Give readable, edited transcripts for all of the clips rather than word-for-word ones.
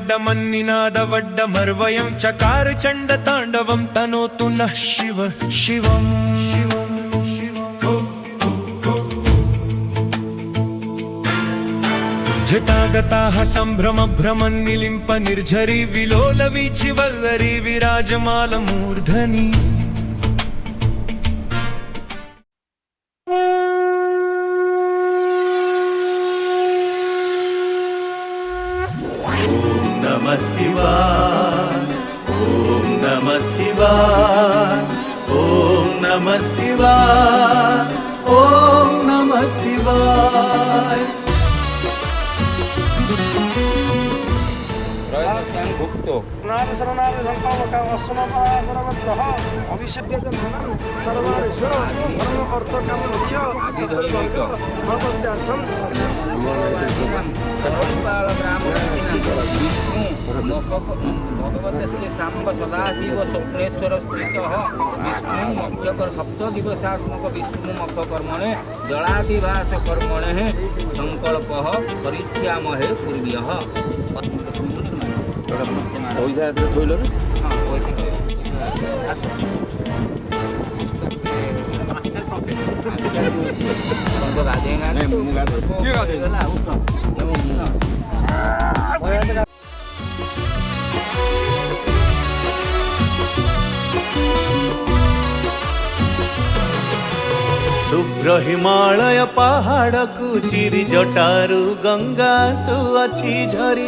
वड्डमन्निनादवड्डमर्वयं चकार चण्डताण्डवं तनोतु नः शिव शिवम् जटागताः सम्भ्रमभ्रमन्निलिम्प निर्झरी विलोलवीचि वल्लरी विराजमालमूर्धनि नमः शिवाय ओम नमः शिवाय ओम नमः शिवाय ओम नमः शिवाय भगवते श्री सांब सदाशिव स्वप्नेश्वर स्थित विष्णु मध्यकर सप्तदिवसात्मक विष्णु मख कर्मणे जलादिभास कर्मणे संकल्प करिष्यामहे पूर्व्यः पैसा थोइल हाँ शुभ्र हिमालय पहाड़ को चिरी जटारू गंगा सुअछि झरी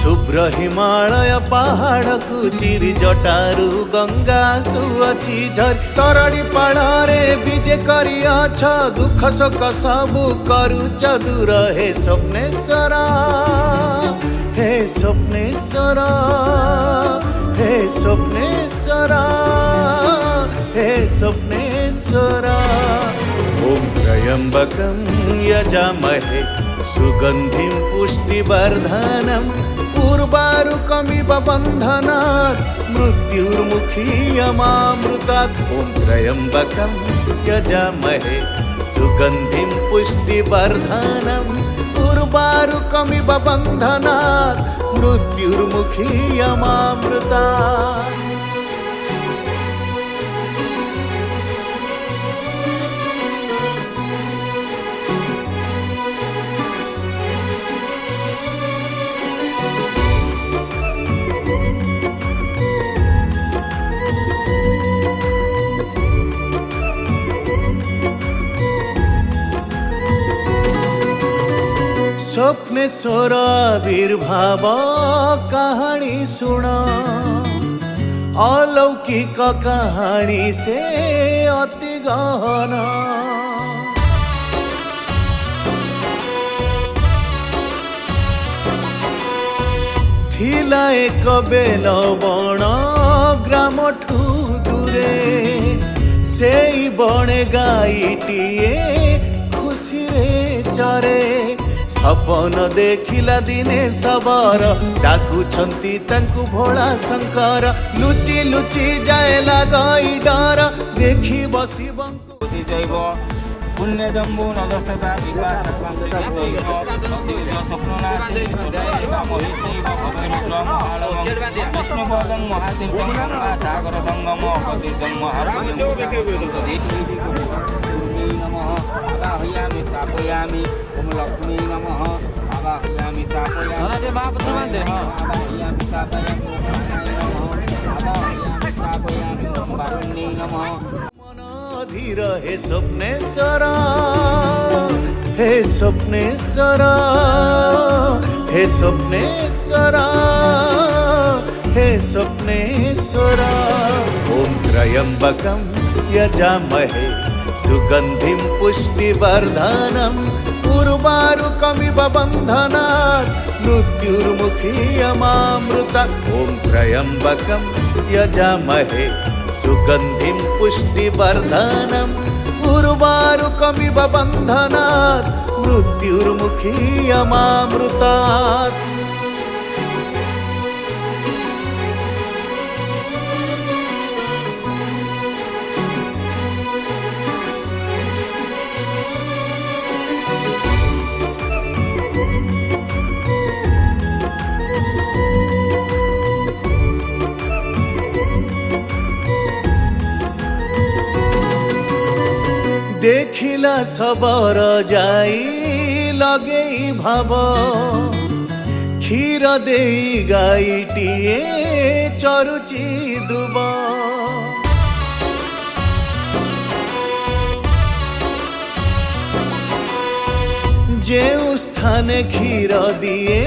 शुभ्र हिमालय पहाड़ को चिरी जटारू गंगा सुअछि झरी तरड़ी पाड़े विजे करियछ दुख शोक सबु करुच दूर हे स्वप्नेश्वर हे स्वप्नेश्वर हे स्वप्नेश्वर हे स्वप्नेश्वर ओम त्र्यंबकं यजामहे सुगंधिं पुष्टिवर्धनम् उर्वारुकमिव बन्धनात् मृत्युर्मुखीयमामृतात् ओम त्र्यंबकं यजामहे सुगंधिं पुष्टिवर्धनम् उर्वारुकमिव बन्धनात् मृत्युर्मुखीयमामृतात् स्वप्नेश्वर आविर्भाव कहानी सुन अलौकिक कहानी से अति गहन थिला एक बेल बण ग्राम ठू दूरे से बणे गाईटीए खुशी रे चरे सपन देखिला दिने सबर डाकुछंती तांकु भोला शंकर लुचि लुचि जाए लागई डर देखि बसी बंकु जैव पुण्य जम्बू नदस्तता विकास स्वप्ननाशी विष्णुपदं महातीर्थं गंगा सागर संगम तीर्थं आवाहयामि स्थापयामि ओम लक्ष्मी नमः आवाहयामि स्थापयामि आवाहयामि स्थापयामि आवाहयामि स्थापयामि ओम वारुण्यै नमः मन धीर हे स्वप्नेश्वर हे स्वप्नेश्वर हे स्वप्नेश्वर हे स्वप्नेश्वर ओम त्र्यंबकं यजामहे सुगंधिं पुष्टिवर्धनम् उर्वारुकमिव बन्धनात् मृत्युर्मुखीयमामृतात् ओम त्र्यंबकं यजामहे सुगंधिं पुष्टिवर्धनम् उर्वारुकमिव बन्धनात् मृत्युर्मुखीयमामृतात् खेलिला सबर जाई लगेई भाव क्षीर देई गाईटिए चरुची दुब जेउ स्थाने क्षीर दिए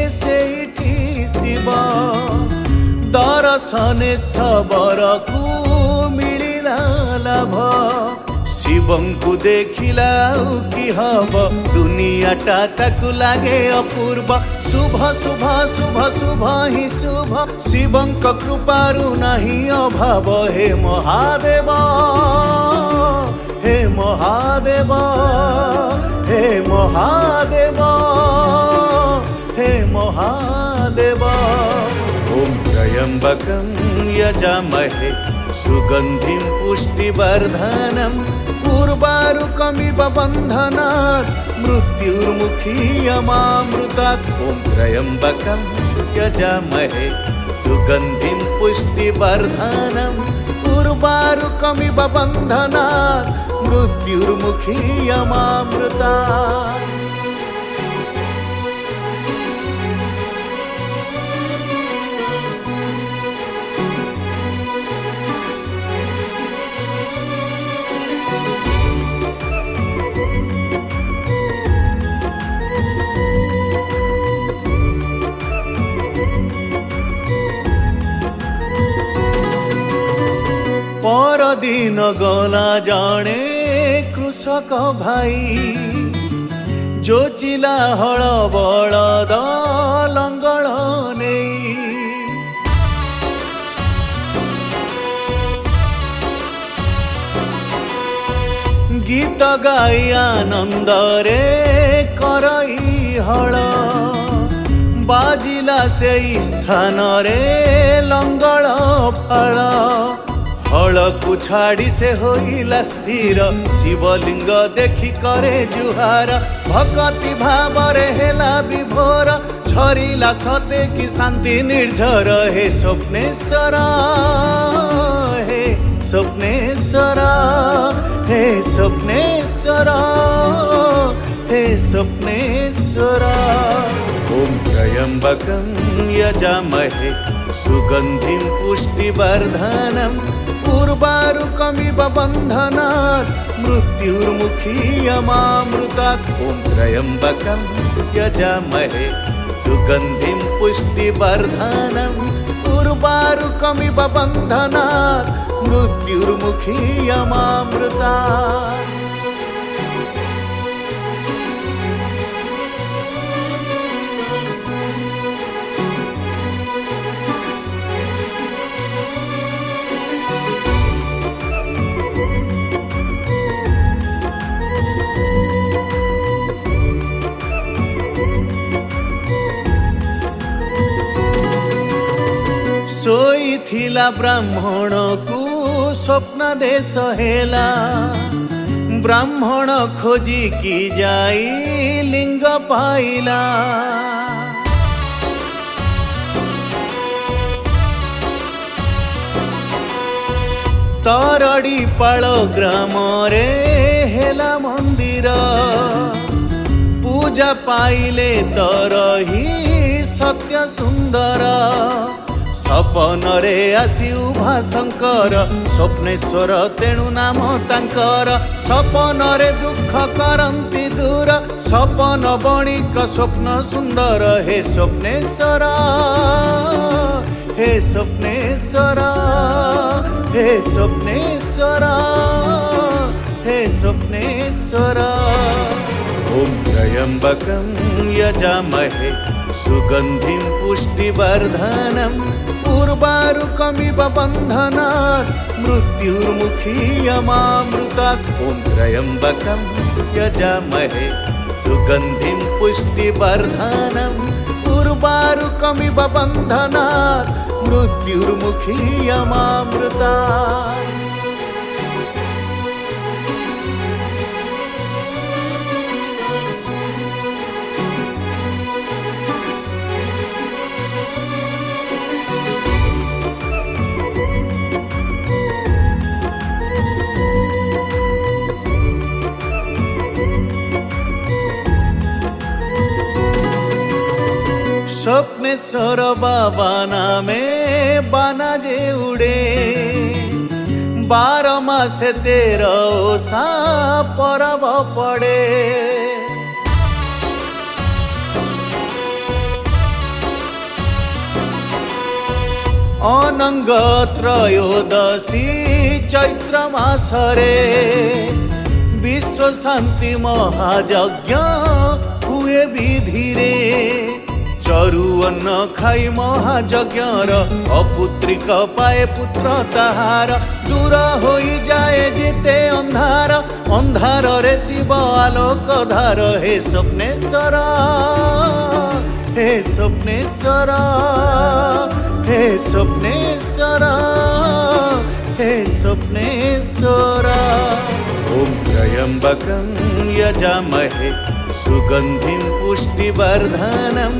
सेठी शिव दर्शने सबर को मिलिला लाभ शिवं को देखिला कि हब दुनियाटा ताकु लागे अपूर्व शुभ शुभ शुभ शुभ ही शुभ शिवं कृपारु नहीं अभाव हे महादेव हे महादेव हे महादेव हे महादेव ओम त्र्यंबकं यजामहे सुगंधिं पुष्टिवर्धनम् उर्वारुकमिव बन्धनात् मृत्युर्मुखीयमामृतात् ॐ त्र्यम्बकं यजामहे सुगन्धिं पुष्टिवर्धनम् उर्वारुकमिव बन्धनात् मृत्युर्मुखीयमामृतात् परदिन गला जाने कृषक भाई जोचिला हल बलद लंगल नहीं गीत गाई आनंद रे करई हल बाजिला से स्थान रे लंगल फल हल को छाड़ी से होइला स्थिर शिवलिंग देखी करे जुहार भक्ति भाव रे हेला विभोर झरिला सते की शांति निर्झर हे स्वप्नेश्वर हे स्वप्नेश्वर हे स्वप्नेश्वर हे स्वप्नेश्वर ओम त्र्यंबकं यजामहे सुगंधिं पुष्टिवर्धनम् उर्वारुकमिव बन्धनात् मृत्युर्मुखीयमामृतात् ॐ त्र्यम्बकं यजामहे सुगन्धिं पुष्टिवर्धनम् उर्वारुकमिव बन्धनात् मृत्युर्मुखीयमामृतात् सोईथिला ब्राह्मण को स्वप्न देश हेला ब्राह्मण खोजी की जाई लिंग पाइला तरड़ी पाळ ग्राम रे हेला मंदिर पूजा पाइले तर ही सत्य सुंदर सपन रे आसी उभा शंकर स्वप्नेश्वर तेणु नाम तांकर सपन रे दुख करंती दूर सपन बणिक स्वप्न सुंदर हे स्वप्नेश्वर हे स्वप्नेश्वर हे स्वप्नेश्वर हे स्वप्नेश्वर ओम त्र्यंबकं यजामहे सुगंधिं पुष्टिवर्धनम् उर्वारुकमिव बन्धनात् मृत्युर्मुखीयमामृतात् ॐ त्र्यंबकं यजामहे सुगंधिं पुष्टिवर्धनम् उर्वारुकमिव बन्धनात् मृत्युर्मुखीयमामृतात् স্বপ্নেশ্বর বাবা নামে বানা যে উড়ে 12 মাসে 13 ওষা পরব পড়ে ଅନଙ୍ଗ ତ୍ରୟୋଦଶୀ ଚୈତ୍ର ମାସରେ ବିଶ୍ୱ ଶାନ୍ତି ମହାଯଜ୍ଞ ହୁଏ ବିଧିରେ ଚରୁ ଅନ୍ନ ଖାଇ ମହାଯଜ୍ଞର ଅପୁତ୍ରିକ ପାଏ ପୁତ୍ର ତାହାର ଦୂର ହୋଇଯାଏ ଯେତେ ଅନ୍ଧାର ଅନ୍ଧାରରେ ଶିବ ଆଲୋକ ଧାର ହେ ସ୍ୱପ୍ନେଶ୍ୱର हे स्वप्नेश्वर हे स्वप्नेश्वर हे स्वप्नेश्वर ओम त्र्यंबकं यजामहे सुगंधिं पुष्टिवर्धनम्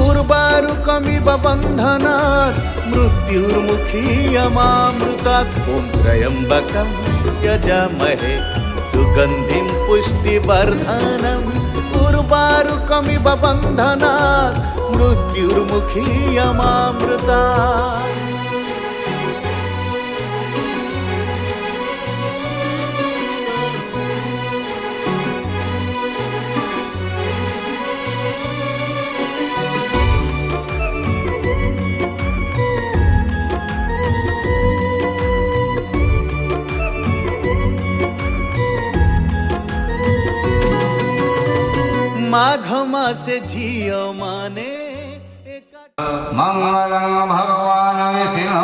उर्वारुकमिव बन्धनात् मृत्युर्मुखीयमामृतात् ओम त्र्यंबकं यजामहे सुगंधिं पुष्टिवर्धनम् उर्वारुकमिव बन्धनात् मृत्युर्मुखीयमामृतात् माघ मासे झियो माने मंगलं भगवान विष्णु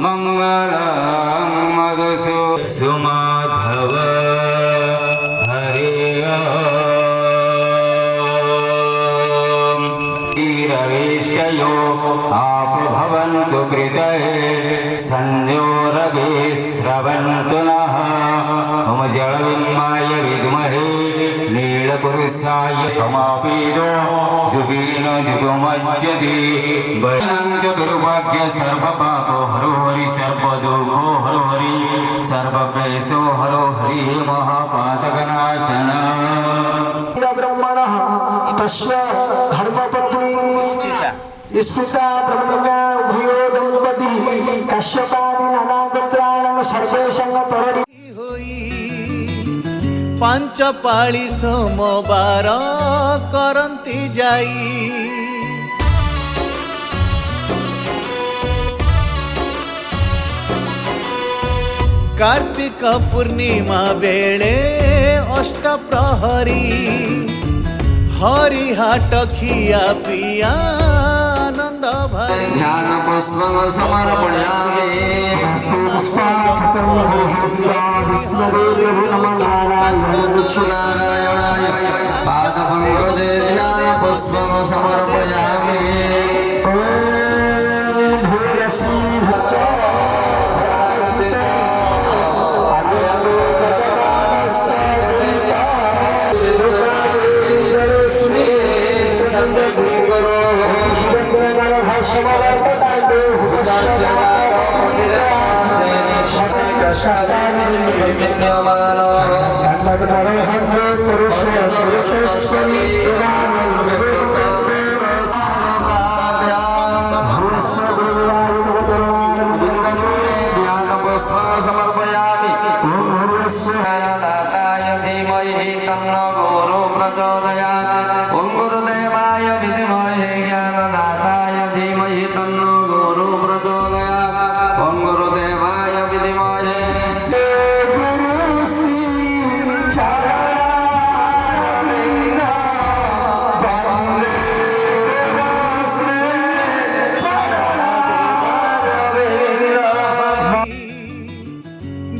मंगलं मधुसूदन हरि ओम रविष्टयो आप भवन्तु कृतये संजोरवे श्रवन्तु नः तुम जलविम्माय विद्महे नीलपुरुषाय समापीदो जुगीन जुगमज्जति वैनं च दुर्भाग्य सर्वपापो हरो हरि सर्वदुःखो हरो हरि सर्वक्लेशो हरो हरि महापातकनाशन ब्रह्मणः तस्य धर्मपत्नी स्मृता ब्रह्मण्या उभयो दम्पती कश्यपानि नानागोत्राणां सर्वेषां परडि ପାଞ୍ଚ ପାଳି ସୋମବାର କରନ୍ତି ଯାଇ कार्तिक ପୂର୍ଣ୍ଣିମା ବେଳେ ଅଷ୍ଟପ୍ରହରୀ हरिहाट खिया पिया आनंद भरी ध्यान पुष्प समर्पयामि पुष्पाक्षतं गृहीत्वा विष्णवे नमो नारायणाय पादपङ्कजे ध्यान पुष्प समर्पयामि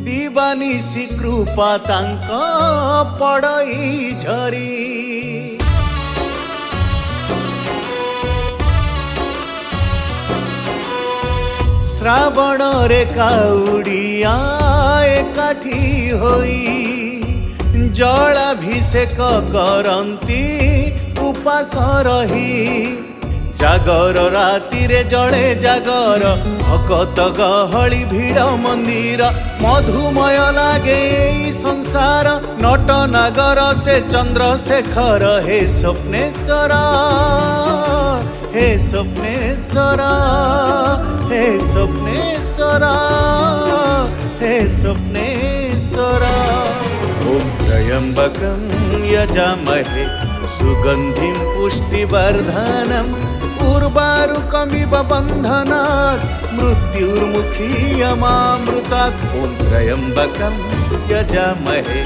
दिवानिसी कृपा तांक पड़ई झरी श्रावण रे काउडिया एकाठी होई जलाभिषेक करंती उपास रही जागर रातिरे जड़े जागर भकत गहली भिड़ मंदिर मधुमय लागे एई संसार नट नागर से चंद्रशेखर हे स्वप्नेश्वर हे स्वप्नेश्वर हे स्वप्नेश्वर हे स्वप्नेश्वर ओम त्र्यंबकं यजामहे सुगंधिं पुष्टिवर्धनम् उर्वारुकमिव बन्धनात् मृत्युर्मुखीयमामृतात् ॐ त्र्यम्बकं यजामहे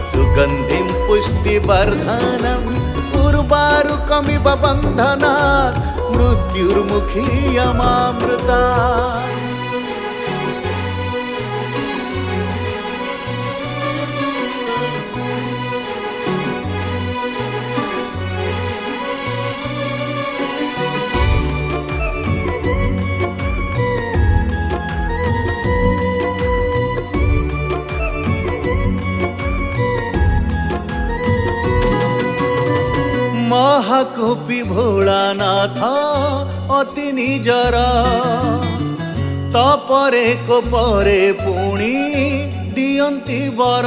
सुगन्धिं पुष्टिवर्धनम् उर्वारुकमिव बन्धनात् मृत्युर्मुखीयमामृतात्। महाकोपी भोलानाथ अति निजर तपरे को परे पुणी दियंती बर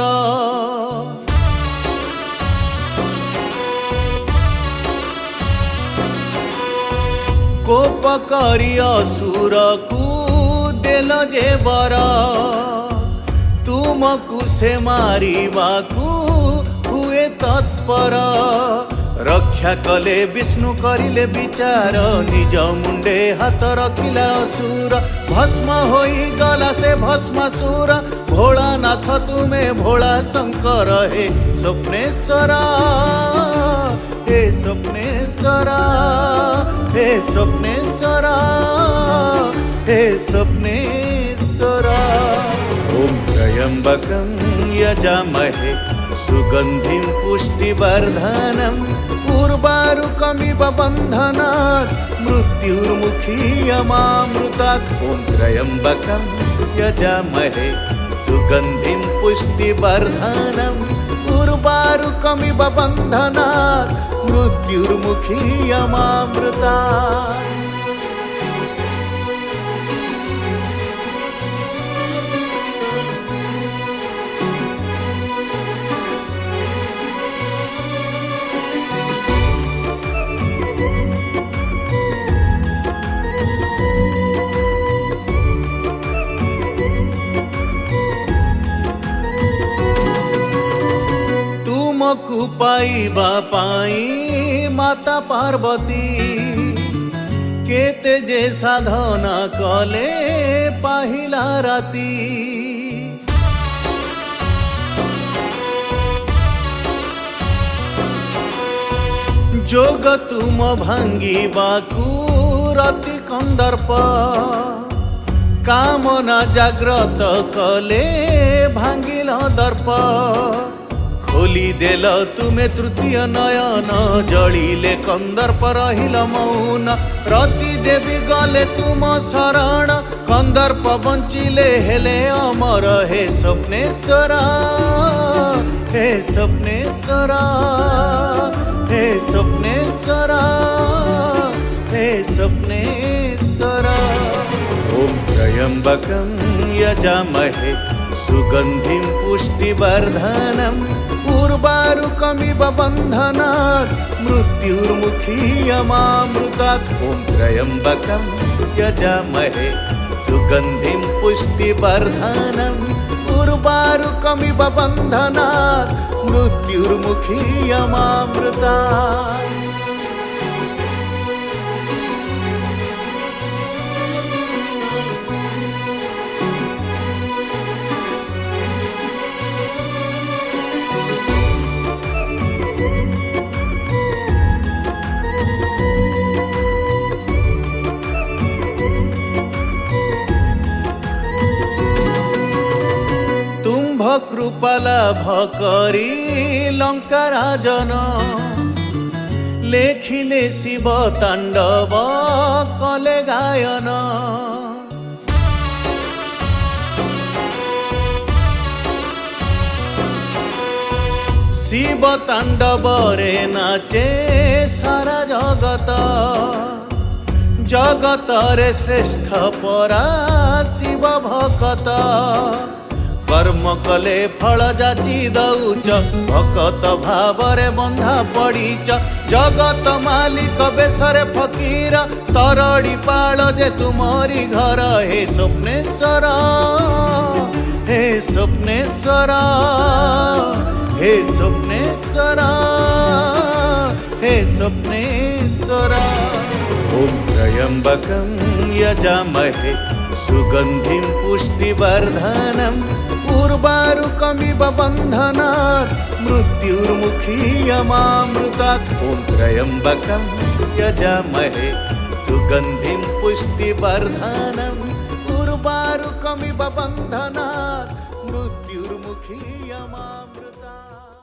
कोप करी असुर को देल जे बर तुमको से मारिबाकू हुए तत्पर रक्षा कले विष्णु करिले विचार निज मुंडे हाथ रखिला असुर भस्म होई गला से भस्मासुर भोलानाथ तुमे भोला शंकर हे स्वप्नेश्वर हे स्वप्नेश्वर हे स्वप्नेश्वर हे स्वप्नेश्वर ओम त्र्यंबकं यजामहे सुगंधिं पुष्टिवर्धनम् उर्वारुकमिव बन्धनात् मृत्युर्मुखीयमामृतात् ॐ त्र्यम्बकं यजामहे सुगंधिं पुष्टिवर्धनम् उर्वारुकमिव बन्धनात् मृत्युर्मुखीयमामृतात्। तुमको पाइबा पाई माता पार्वती केते जे साधना कले पाहिला राती जोग तुम भांगिबाकू रति कंदर्प कामना जाग्रत कले भांगिल दर्प खोली देल तुमे तृतीय नयन जलिले कंदर्प रहिल मौन रति देवी गले तुम शरण कंदर्प बंचिले हेले अमर हे स्वप्नेश्वर हे स्वप्नेश्वर हे स्वप्नेश्वर हे स्वप्नेश्वर ओम त्र्यंबकं यजामहे सुगंधिं पुष्टिवर्धनम् उर्वारुकमिव बन्धनात् मृत्युर्मुखीयमामृतात् ॐ त्र्यम्बकं यजामहे सुगंधिं पुष्टिवर्धनम् उर्वारुकमिव बन्धनात् मृत्युर्मुखीयमामृतात्। कृपा लाभ करी लंका राजन लेखिले शिव तांडव कले गायन शिव तांडव रे नाचे सारा जगत जगतरे श्रेष्ठ परा शिव भकत कर्म कले फल जाची दउच भकत भावरे बंधा पड़ीच जगत मालिक बेसरे फकीर तरड़ी पाल जे तुमरी घर हे स्वप्नेश्वर हे स्वप्नेश्वर हे स्वप्नेश्वर हे स्वप्नेश्वर ओम त्र्यंबकं यजामहे सुगंधिं पुष्टिवर्धनम् उर्वारुकमिव बन्धनात् मृत्युर्मुखीयमामृतात् ॐ त्र्यंबकं यजामहे सुगंधिं पुष्टिवर्धनम् उर्वारुकमिव बन्धनात् मृत्युर्मुखीयमामृतात्।